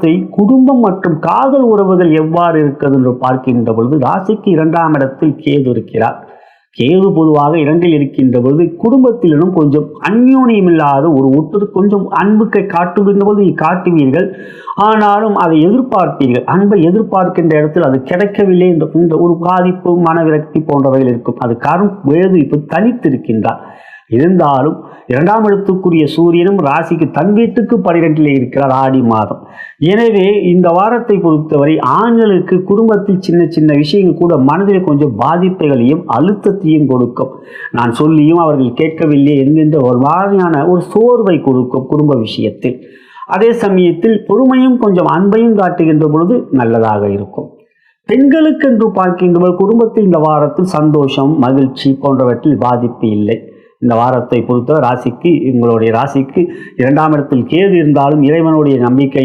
வாரத்தை குடும்பம் மற்றும் காதல் உறவுகள் எவ்வாறு இருக்கிறது என்று பார்க்கின்ற பொழுது ராசிக்கு 2ஆம் இடத்தில் கேது இருக்கிறார். கேது பொதுவாக 2இல் இருக்கின்ற பொழுது குடும்பத்திலும் கொஞ்சம் அந்யோன்யம் இல்லாத ஒரு ஒருத்தர் கொஞ்சம் அன்புக்கை காட்டுகின்ற பொழுது காட்டுவீர்கள். ஆனாலும் அதை எதிர்பார்ப்பீர்கள். அன்பை எதிர்பார்க்கின்ற இடத்தில் அது கிடைக்கவில்லை என்ற ஒரு பாதிப்பு, மனவிரக்தி போன்றவைகள் இருக்கும். அது காரணம் கேது இப்போ தனித்திருக்கின்றார். இருந்தாலும் 2ஆம் இடத்துக்குரிய சூரியனும் ராசிக்கு தன் வீட்டுக்கு 12இல் இருக்கிறார் ஆடி மாதம். எனவே இந்த வாரத்தை பொறுத்தவரை ஆண்களுக்கு குடும்பத்தில் சின்ன சின்ன விஷயங்கள் கூட மனதில் கொஞ்சம் பாதிப்புகளையும் அழுத்தத்தையும் கொடுக்கும். நான் சொல்லியும் அவர்கள் கேட்கவில்லை என்கின்ற ஒரு மாதிரியான ஒரு சோர்வை கொடுக்கும் குடும்ப விஷயத்தில். அதே சமயத்தில் பொறுமையும் கொஞ்சம் அன்பையும் காட்டுகின்ற பொழுது நல்லதாக இருக்கும். பெண்களுக்கு என்று பார்க்கின்ற குடும்பத்தில் இந்த வாரத்தில் சந்தோஷம், மகிழ்ச்சி போன்றவற்றில் பாதிப்பு இல்லை. இந்த வாரத்தை பொறுத்த ராசிக்கு, உங்களுடைய ராசிக்கு 2ஆம் இடத்தில் கேது இருந்தாலும் இறைவனுடைய நம்பிக்கை